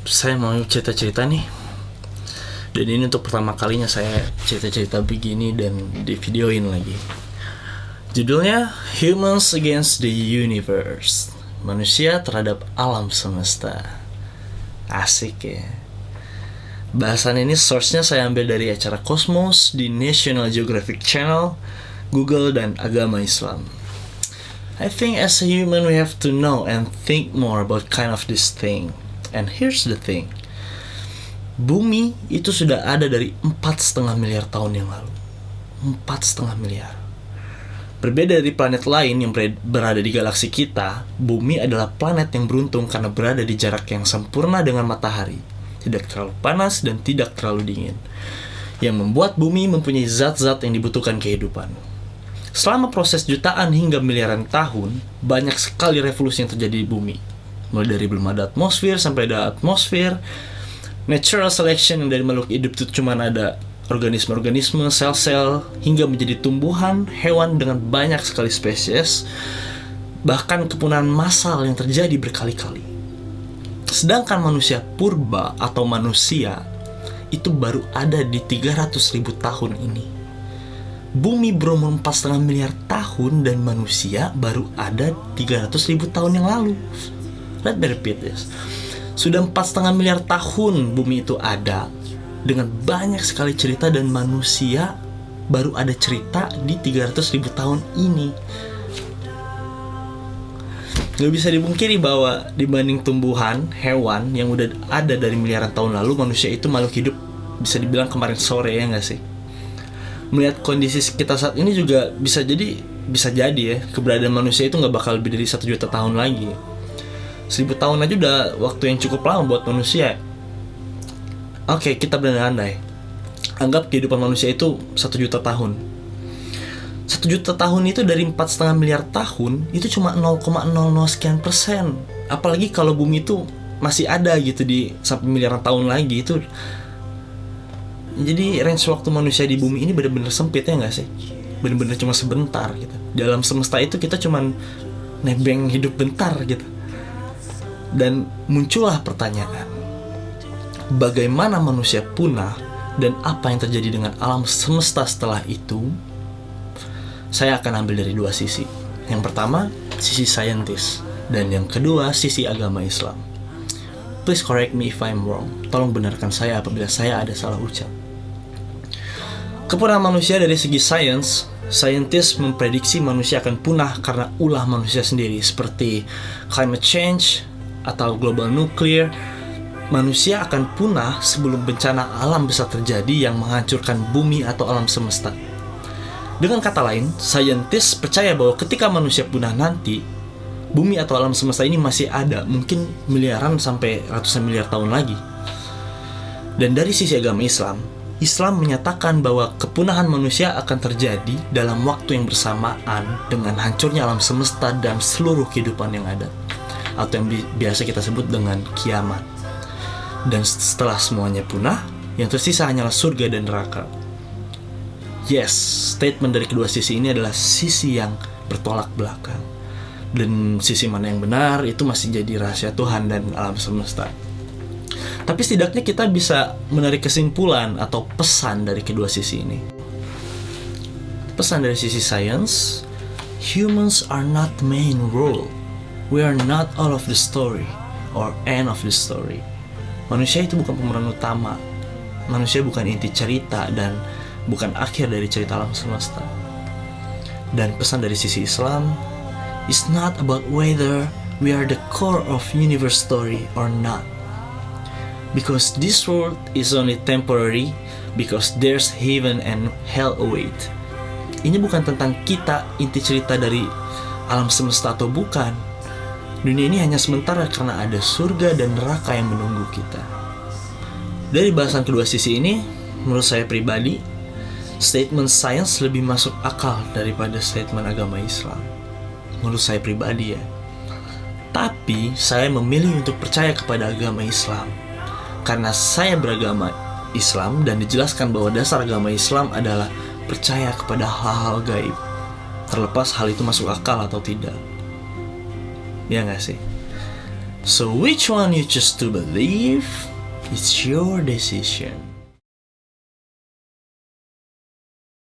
Saya mau cerita-cerita nih. Dan ini untuk pertama kalinya saya cerita-cerita begini dan di videoin lagi. Judulnya Humans Against the Universe. Manusia terhadap alam semesta. Asik ya. Bahasan ini source-nya saya ambil dari acara Cosmos di National Geographic Channel, Google, dan agama Islam. I think as a human we have to know and think more about kind of this thing. And here's the thing. Bumi itu sudah ada dari 4,5 miliar tahun yang lalu. 4,5 miliar. Berbeda dari planet lain yang berada di galaksi kita, Bumi adalah planet yang beruntung karena berada di jarak yang sempurna dengan matahari. Tidak terlalu panas dan tidak terlalu dingin. Yang membuat Bumi mempunyai zat-zat yang dibutuhkan kehidupan. Selama proses jutaan hingga miliaran tahun, banyak sekali revolusi yang terjadi di Bumi. Mulai dari belum ada atmosfer sampai ada atmosfer. Natural selection yang dari makhluk hidup itu cuma ada organisme-organisme, sel-sel, hingga menjadi tumbuhan, hewan dengan banyak sekali spesies. Bahkan kepunahan massal yang terjadi berkali-kali. Sedangkan manusia purba atau manusia itu baru ada di 300.000 tahun ini. Bumi berumur 4,5 miliar tahun dan manusia baru ada 300.000 tahun yang lalu. Let me repeat this. Sudah 4,5 miliar tahun bumi itu ada dengan banyak sekali cerita dan manusia baru ada cerita di 300.000 tahun ini. Gak bisa dipungkiri bahwa dibanding tumbuhan, hewan yang udah ada dari miliaran tahun lalu, manusia itu makhluk hidup bisa dibilang kemarin sore, ya gak sih? Melihat kondisi kita saat ini juga bisa jadi ya, keberadaan manusia itu gak bakal lebih dari 1 juta tahun lagi. 1000 tahun aja udah waktu yang cukup lama buat manusia. Oke, kita berandai-andai. Anggap kehidupan manusia itu 1 juta tahun. 1 juta tahun itu dari 4,5 miliar tahun, itu cuma 0,00 sekian persen. Apalagi kalau bumi itu masih ada gitu di sampai miliaran tahun lagi itu. Jadi range waktu manusia di bumi ini benar-benar sempit, ya nggak sih? Benar-benar cuma sebentar gitu. Dalam semesta itu kita cuma nebeng hidup bentar gitu. Dan muncullah pertanyaan, bagaimana manusia punah dan apa yang terjadi dengan alam semesta setelah itu? Saya akan ambil dari 2 sisi. Yang pertama, sisi saintis, dan yang kedua, sisi agama Islam. Please correct me if I'm wrong. Tolong benarkan saya apabila saya ada salah ucap. Kepunahan manusia dari segi sains, saintis memprediksi manusia akan punah karena ulah manusia sendiri, seperti climate change atau global nuclear. Manusia akan punah sebelum bencana alam besar terjadi yang menghancurkan bumi atau alam semesta. Dengan kata lain, saintis percaya bahwa ketika manusia punah nanti, bumi atau alam semesta ini masih ada, mungkin miliaran sampai ratusan miliar tahun lagi. Dan dari sisi agama Islam, Islam menyatakan bahwa kepunahan manusia akan terjadi dalam waktu yang bersamaan dengan hancurnya alam semesta dan seluruh kehidupan yang ada, atau yang biasa kita sebut dengan kiamat. Dan setelah semuanya punah, yang tersisa hanyalah surga dan neraka. Yes, statement dari kedua sisi ini adalah sisi yang bertolak belakang. Dan sisi mana yang benar itu masih jadi rahasia Tuhan dan alam semesta. Tapi setidaknya kita bisa menarik kesimpulan atau pesan dari kedua sisi ini. Pesan dari sisi sains, humans are not the main role. We are not all of the story or end of the story. Manusia itu bukan pemeran utama. Manusia bukan inti cerita dan bukan akhir dari cerita alam semesta. Dan pesan dari sisi Islam, it's not about whether we are the core of universe story or not. Because this world is only temporary, because there's heaven and hell await. Ini bukan tentang kita inti cerita dari alam semesta atau bukan. Dunia ini hanya sementara karena ada surga dan neraka yang menunggu kita. Dari bahasan kedua sisi ini, menurut saya pribadi, statement sains lebih masuk akal daripada statement agama Islam. Menurut saya pribadi ya. Tapi saya memilih untuk percaya kepada agama Islam karena saya beragama Islam dan dijelaskan bahwa dasar agama Islam adalah percaya kepada hal-hal gaib, terlepas hal itu masuk akal atau tidak. Ya nggak sih? So which one you choose to believe? It's your decision.